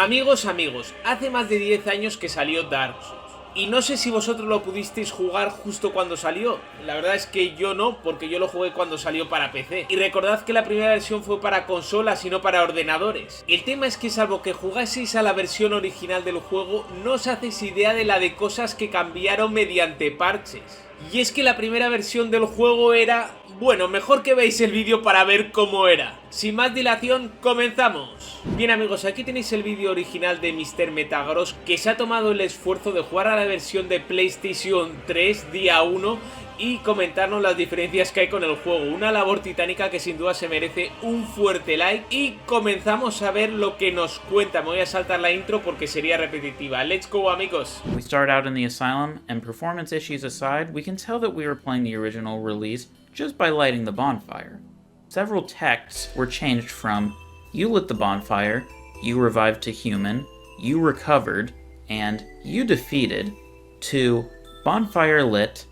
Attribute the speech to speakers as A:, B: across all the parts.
A: Amigos, hace más de 10 años que salió Dark Souls. Y no sé si vosotros lo pudisteis jugar justo cuando salió. La verdad es que yo no, porque yo lo jugué cuando salió para PC. Y recordad que la primera versión fue para consolas y no para ordenadores. El tema es que salvo que jugaseis a la versión original del juego, no os hacéis idea de la de cosas que cambiaron mediante parches. Y es que la primera versión del juego era... Bueno, mejor que veáis el vídeo para ver cómo era. Sin más dilación, comenzamos. Bien amigos, aquí tenéis el vídeo original de Mr. Metagross, que se ha tomado el esfuerzo de jugar a la versión de PlayStation 3 día 1 y comentarnos las diferencias que hay con el juego. Una labor titánica que sin duda se merece un fuerte like. Y comenzamos a ver lo que nos cuenta. Me voy a saltar la intro porque sería repetitiva. Let's go amigos.
B: We start out in the asylum, and performance issues aside, we can tell that we were playing the original release just by lighting the bonfire. Several texts were changed from "you lit the bonfire," "you revived to human," "you recovered," and "you defeated," to "bonfire lit,"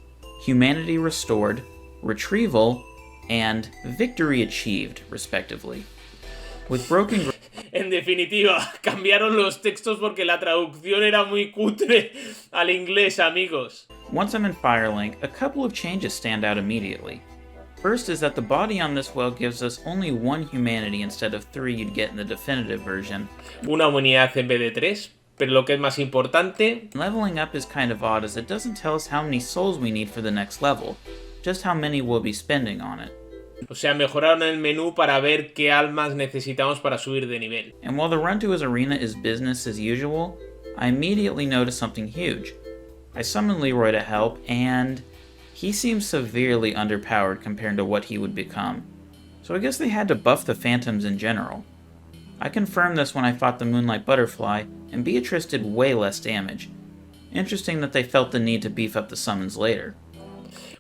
B: "humanity restored," "retrieval," and "victory achieved," respectively. With broken...
A: En definitiva, cambiaron los textos porque la traducción era muy cutre al inglés, amigos.
B: Once I'm in Firelink, a couple of changes stand out immediately. First is that the body on this well gives us only one humanity instead of 3 you'd get in the definitive version.
A: Una humanidad en vez de 3, pero lo que es más importante...
B: Leveling up is kind of odd as it doesn't tell us how many souls we need for the next level, just how many we'll be spending on it.
A: O sea, mejoraron el menú para ver qué almas necesitamos para subir de nivel.
B: And while the run to his arena is business as usual, I immediately notice something huge. I summon Leroy to help, and he seems severely underpowered compared to what he would become. So I guess they had to buff the phantoms in general. I confirmed this when I fought the Moonlight Butterfly, and Beatrice did way less damage. Interesting that they felt the need to beef up the summons later.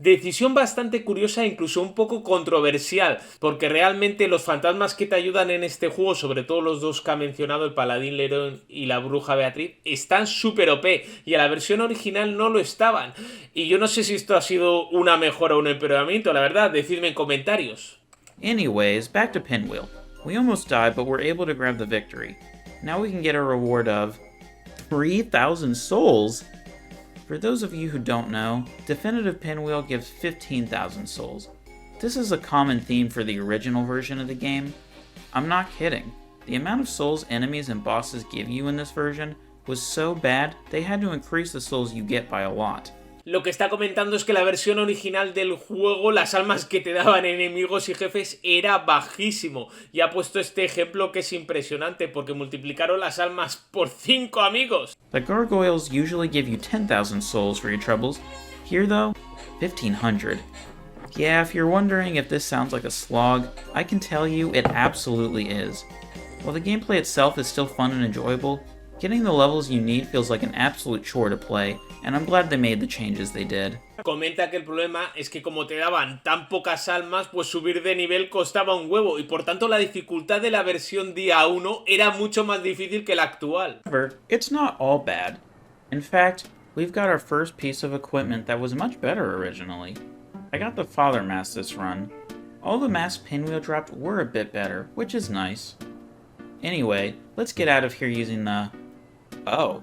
A: Decisión bastante curiosa e incluso un poco controversial, porque realmente los fantasmas que te ayudan en este juego, sobre todo los dos que ha mencionado, el paladín Lerón y la bruja Beatriz, están súper OP, y a la versión original no lo estaban. Y yo no sé si esto ha sido una mejora o un empeoramiento, la verdad, decidme en comentarios.
B: Anyways, back to Pinwheel. We almost died, but we're able to grab the victory. Now we can get a reward of 3,000 souls! For those of you who don't know, Definitive Pinwheel gives 15,000 souls. This is a common theme for the original version of the game. I'm not kidding. The amount of souls enemies and bosses give you in this version was so bad, they had to increase the souls you get by a lot.
A: Lo que está comentando es que la versión original del juego, las almas que te daban enemigos y jefes era bajísimo. Y ha puesto este ejemplo que es impresionante porque multiplicaron las almas por 5 amigos.
B: The gargoyles usually give you 10,000 souls for your troubles. Here though, 1,500. Yeah, if you're wondering if this sounds like a slog, I can tell you it absolutely is. While the gameplay itself is still fun and enjoyable, getting the levels you need feels like an absolute chore to play, and I'm glad they made the changes they did.
A: Comenta que el problema es que como te daban tan pocas almas, pues subir de nivel costaba un huevo, y por tanto la dificultad de la versión día 1 era mucho más difícil que la actual.
B: However, it's not all bad. In fact, we've got our first piece of equipment that was much better originally. I got the Father Mask this run. All the masks Pinwheel dropped were a bit better, which is nice. Anyway, let's get out of here using the... Oh.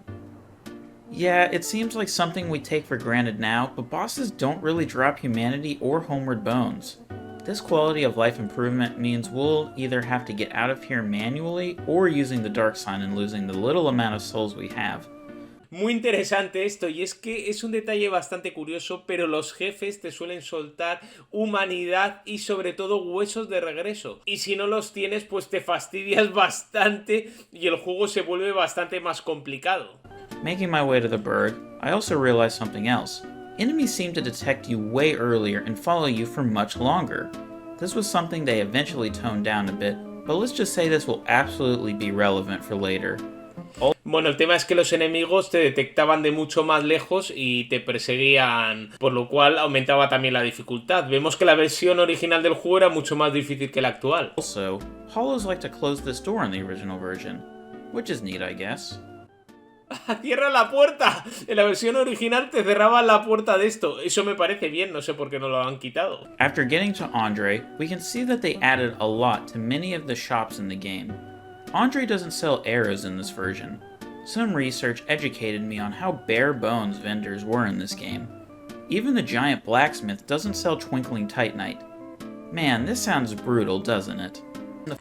B: Yeah, it seems like something we take for granted now, but bosses don't really drop humanity or homeward bones. This quality of life improvement means we'll either have to get out of here manually or using the dark sign and losing the little amount of souls we have.
A: Muy interesante esto, y es que es un detalle bastante curioso, pero los jefes te suelen soltar humanidad y sobre todo huesos de regreso. Y si no los tienes, pues te fastidias bastante y el juego se vuelve bastante más complicado.
B: Making my way to the bird, I also realized something else. Enemies seem to detect you way earlier and follow you for much longer. This was something they eventually toned down a bit, but let's just say this will absolutely be relevant for later.
A: Bueno, el tema es que los enemigos te detectaban de mucho más lejos y te perseguían, por lo cual aumentaba también la dificultad. Vemos que la versión original del juego era mucho más difícil que la actual.
B: Also, hollows like to close this door in the original version, which is neat, I guess.
A: ¡Cierra la puerta! En la versión original te cerraban la puerta de esto. Eso me parece bien, no sé por qué no lo han quitado.
B: After getting to Andre, we can see that they added a lot to many of the shops in the game. Andre doesn't sell arrows in this version. Some research educated me on how bare bones vendors were in this game. Even the giant blacksmith doesn't sell twinkling titanite. Man, this sounds brutal, doesn't it?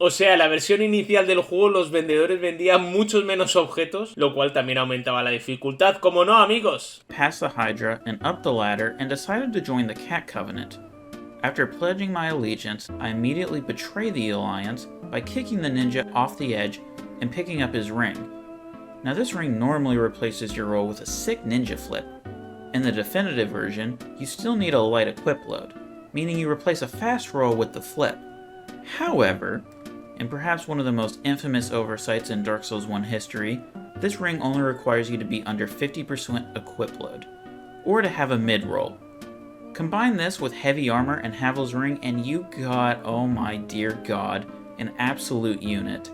A: O sea, en la versión inicial del juego los vendedores vendían muchos menos objetos, lo cual también aumentaba la dificultad, ¿como no, amigos?
B: Passed the Hydra and up the ladder and decided to join the Cat Covenant. After pledging my allegiance, I immediately betray the alliance by kicking the ninja off the edge and picking up his ring. Now this ring normally replaces your roll with a sick ninja flip. In the definitive version, you still need a light equip load, meaning you replace a fast roll with the flip. However, and perhaps one of the most infamous oversights in Dark Souls 1 history, this ring only requires you to be under 50% equip load, or to have a mid-roll. Combine this with heavy armor and Havel's ring and you got, oh my dear god, an absolute unit.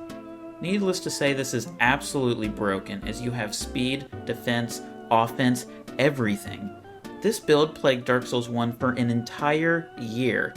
B: Needless to say, this is absolutely broken as you have speed, defense, offense, everything. This build plagued Dark Souls 1 for an entire year.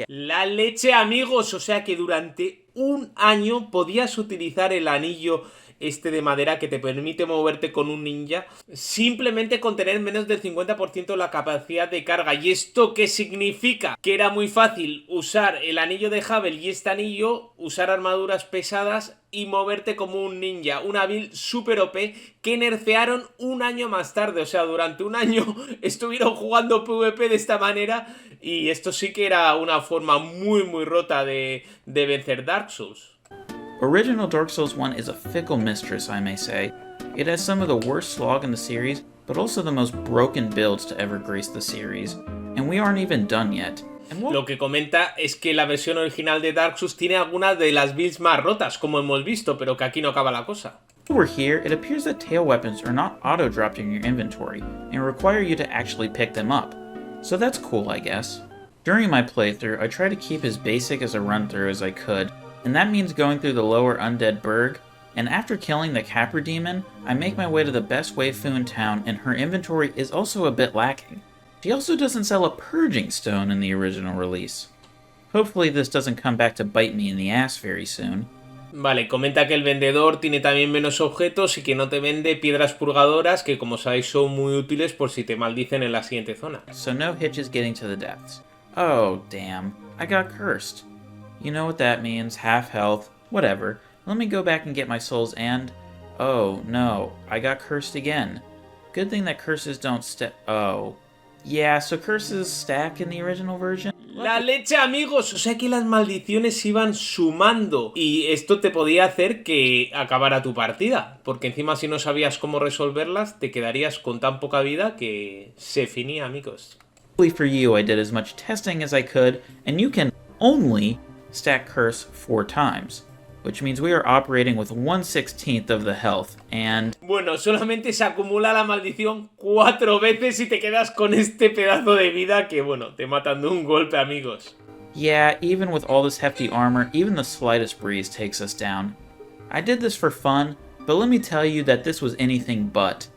A: La leche, amigos, o sea que durante un año podías utilizar el anillo este de madera que te permite moverte con un ninja simplemente con tener menos del 50% la capacidad de carga. ¿Y esto qué significa? Que era muy fácil usar el anillo de Havel y este anillo, usar armaduras pesadas y moverte como un ninja, una build super OP que nerfearon un año más tarde. O sea, durante un año estuvieron jugando PvP de esta manera y esto sí que era una forma muy rota de vencer Dark Souls.
B: Original Dark Souls 1 is a fickle mistress, I may say. It has some of the worst slog in the series, but also the most broken builds to ever grace the series. And we aren't even done yet.
A: Lo que comenta es que la versión original de Dark Souls tiene algunas de las builds más rotas, como hemos visto, pero que aquí no acaba la cosa.
B: Over here, it appears that tail weapons are not auto-dropped in your inventory, and require you to actually pick them up. So that's cool, I guess. During my playthrough, I tried to keep as basic as a run-through as I could, and that means going through the lower undead burg, and after killing the Capra demon, I make my way to the best waifu in town, and her inventory is also a bit lacking. She also doesn't sell a purging stone in the original release. Hopefully this doesn't come back to bite me in the ass very soon.
A: Vale, comenta que el vendedor tiene también menos objetos y que no te vende piedras purgadoras que como sabéis son muy útiles por si te maldicen en la siguiente zona.
B: So no hitches getting to the depths. Oh damn, I got cursed. You know what that means, half health, whatever. Let me go back and get my souls and... Oh, no, I got cursed again. Good thing that curses don't Oh. Yeah, so curses stack in the original version?
A: La leche, amigos, o sea que las maldiciones iban sumando y esto te podía hacer que acabara tu partida, porque encima si no sabías cómo resolverlas te quedarías con tan poca vida que se finía, amigos.
B: For you, I did as much testing as I could, and you can only stack curse 4 times, which means we are operating with 1/16 of the health, and...
A: Bueno, solamente se acumula la maldición 4 veces y te quedas con este pedazo de vida que, bueno, te matan de un golpe, amigos.
B: Yeah, even with all this hefty armor, even the slightest breeze takes us down. I did this for fun, but let me tell you that this was anything but.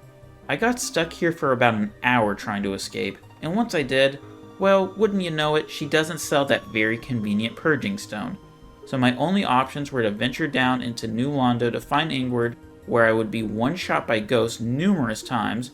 B: I got stuck here for about an hour trying to escape, and once I did, well, wouldn't you know it, she doesn't sell that very convenient purging stone. So my only options were to venture down into New Londo to find Ingward, where I would be one-shot by ghosts numerous times,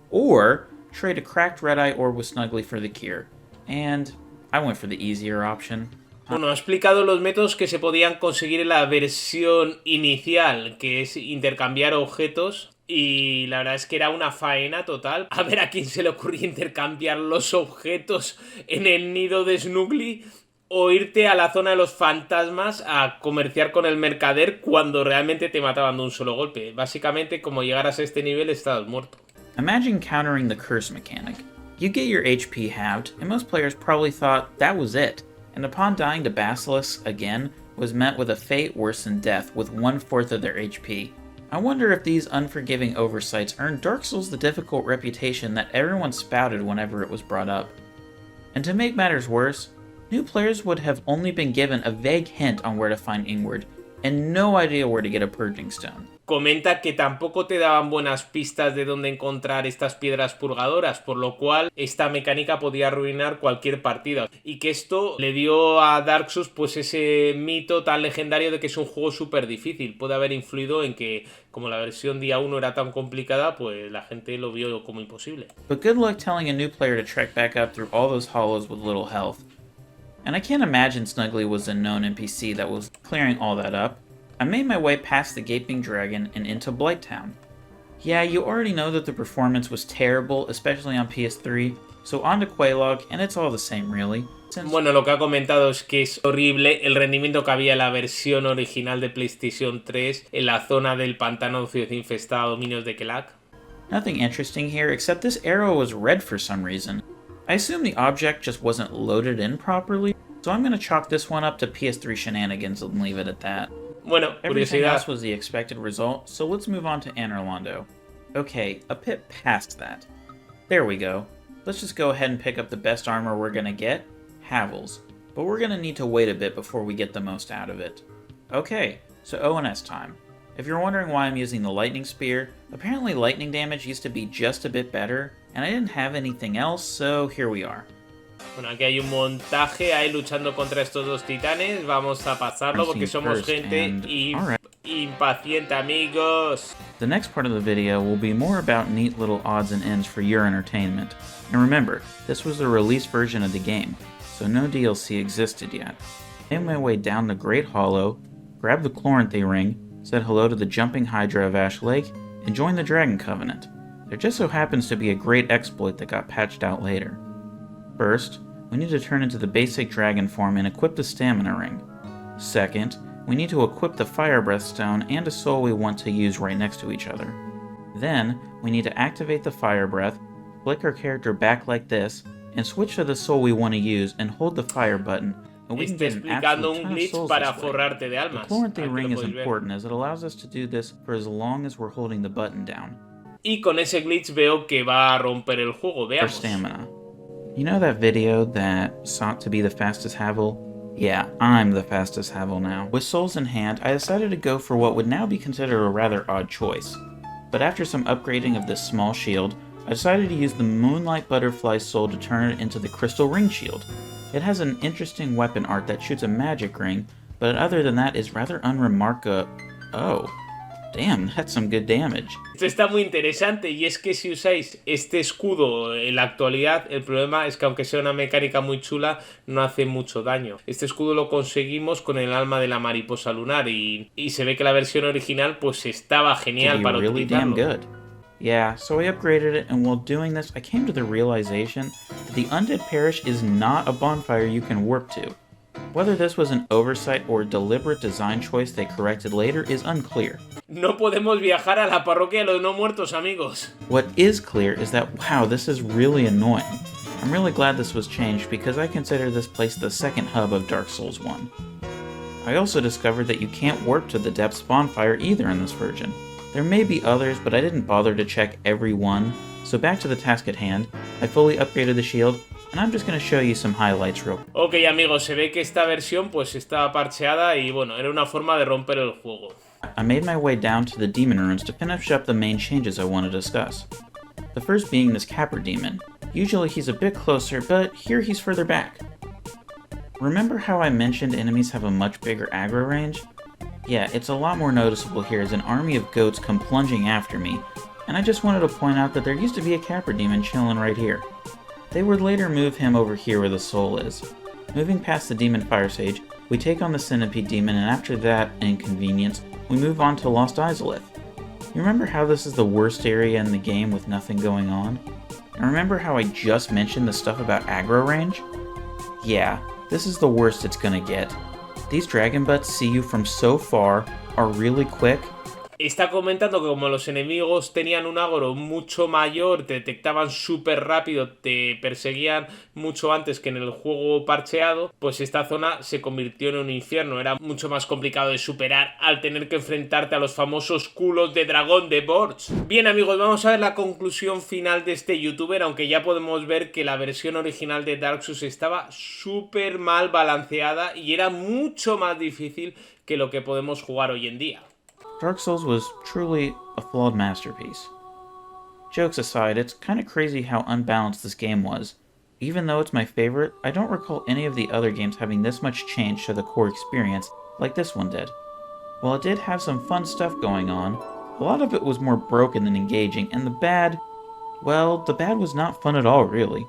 B: or trade a cracked red-eye orb with Snuggly for the cure. And I went for the easier option.
A: Bueno, ha explicado los métodos que se podían conseguir en la versión inicial, que es intercambiar objetos. Y la verdad es que era una faena total. A ver a quién se le ocurría intercambiar los objetos en el nido de Snuggly o irte a la zona de los fantasmas a comerciar con el mercader cuando realmente te mataban de un solo golpe. Básicamente, como llegaras a este nivel, estabas muerto.
B: Imagine countering the curse mechanic. You get your HP halved, and most players probably thought that was it. And upon dying to Basilisk again, was met with a fate worse than death with 1/4 of their HP. I wonder if these unforgiving oversights earned Dark Souls the difficult reputation that everyone spouted whenever it was brought up. And to make matters worse, new players would have only been given a vague hint on where to find Ingward, and no idea where to get a purging stone.
A: comenta que tampoco te daban buenas pistas de dónde encontrar estas piedras purgadoras, por lo cual esta mecánica podía arruinar cualquier partida. Y que esto le dio a Dark Souls pues ese mito tan legendario de que es un juego súper difícil. Puede haber influido en que, como la versión día 1 era tan complicada, pues la gente lo vio como imposible.
B: But good luck telling a new player to trek back up through all those hollows with little health. And I can't imagine Snuggly was a known NPC that was clearing all that up. I made my way past the Gaping Dragon and into Blighttown. Yeah, you already know that the performance was terrible, especially on PS3, so on to Quelaag, and it's all the same, really.
A: Bueno, lo que ha comentado es que es horrible el rendimiento que había en la versión original de PlayStation 3 en la zona del pantano ciudad infestada a dominios de Quelaag.
B: Nothing interesting here, except this arrow was red for some reason. I assume the object just wasn't loaded in properly, so I'm going to chalk this one up to PS3 shenanigans and leave it at that.
A: Bueno,
B: Everything
A: curiosidad.
B: else was the expected result, so let's move on to Anor Londo. Okay, a bit past that. There we go. Let's just go ahead and pick up the best armor we're gonna get, Havel's. But we're gonna need to wait a bit before we get the most out of it. Okay, so ONS time. If you're wondering why I'm using the lightning spear, apparently lightning damage used to be just a bit better, and I didn't have anything else, so here we are.
A: Bueno, aquí hay un montaje ahí luchando contra estos dos titanes. Vamos a pasarlo porque somos gente impaciente, amigos.
B: The next part of the video will be more about neat little odds and ends for your entertainment. And remember, this was the released version of the game, so no DLC existed yet. I made my way down the Great Hollow, grabbed the Chloranthy ring, said hello to the Jumping Hydra of Ash Lake, and joined the Dragon Covenant. There just so happens to be a great exploit that got patched out later. First, we need to turn into the basic dragon form and equip the Stamina Ring. Second, we need to equip the Fire Breath Stone and a soul we want to use right next to each other. Then, we need to activate the Fire Breath, flick our character back like this, and switch to the soul we want to use and hold the fire button, and we can get an absolute ton of souls this way. The Chloranthy Ring is important as it allows us to do this for as long as we're holding the button down.
A: Y con ese glitch veo que va a romper el juego,
B: For
A: veamos.
B: stamina. You know that video that sought to be the fastest Havel? Yeah, I'm the fastest Havel now. With souls in hand, I decided to go for what would now be considered a rather odd choice. But after some upgrading of this small shield, I decided to use the Moonlight Butterfly soul to turn it into the Crystal Ring Shield. It has an interesting weapon art that shoots a magic ring, but other than that is rather unremarkable. Oh, damn, that's some good damage.
A: Esto está muy interesante y es que si usáis este escudo en la actualidad, el problema es que aunque sea una mecánica muy chula, no hace mucho daño. Este escudo lo conseguimos con el alma de la mariposa lunar y se ve que la versión original pues estaba genial para
B: really
A: utilizarlo.
B: damn good. Yeah, so I upgraded it, and while doing this, I came to the realization that the Undead Parish is not a bonfire you can warp to. Whether this was an oversight or a deliberate design choice they corrected later is unclear.
A: No podemos viajar a la parroquia de los no muertos, amigos.
B: What is clear is that, wow, this is really annoying. I'm really glad this was changed because I consider this place the second hub of Dark Souls 1. I also discovered that you can't warp to the Depths bonfire either in this version. There may be others, but I didn't bother to check every one, so back to the task at hand. I fully upgraded the shield, and I'm just going to show you some highlights real quick.
A: Ok, amigos, se ve que esta versión pues estaba parcheada y bueno, era una forma de romper el juego.
B: I made my way down to the demon ruins to finish up the main changes I want to discuss. The first being this Capper demon. Usually he's a bit closer, but here he's further back. Remember how I mentioned enemies have a much bigger aggro range? Yeah, it's a lot more noticeable here as an army of goats come plunging after me, and I just wanted to point out that there used to be a Capper demon chilling right here. They would later move him over here where the soul is. Moving past the demon fire sage, we take on the centipede demon, and after that inconvenience, we move on to Lost Izalith. You remember how this is the worst area in the game with nothing going on? And remember how I just mentioned the stuff about aggro range? Yeah, this is the worst it's gonna get. These dragon butts see you from so far, are really quick.
A: Está comentando que como los enemigos tenían un agro mucho mayor, te detectaban súper rápido, te perseguían mucho antes que en el juego parcheado, pues esta zona se convirtió en un infierno. Era mucho más complicado de superar al tener que enfrentarte a los famosos culos de dragón de Borch. Bien, amigos, vamos a ver la conclusión final de este youtuber, aunque ya podemos ver que la versión original de Dark Souls estaba súper mal balanceada y era mucho más difícil que lo que podemos jugar hoy en día.
B: Dark Souls was truly a flawed masterpiece. Jokes aside, it's kinda crazy how unbalanced this game was. Even though it's my favorite, I don't recall any of the other games having this much change to the core experience like this one did. While it did have some fun stuff going on, a lot of it was more broken than engaging, and the bad was not fun at all, really.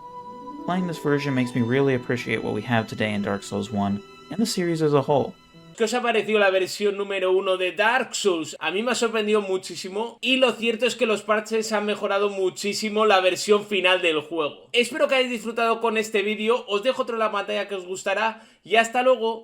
B: Playing this version makes me really appreciate what we have today in Dark Souls 1, and the series as a whole.
A: ¿Qué os ha parecido la versión número 1 de Dark Souls? A mí me ha sorprendido muchísimo y lo cierto es que los parches han mejorado muchísimo la versión final del juego. Espero que hayáis disfrutado con este vídeo, os dejo otro en la pantalla que os gustará y hasta luego.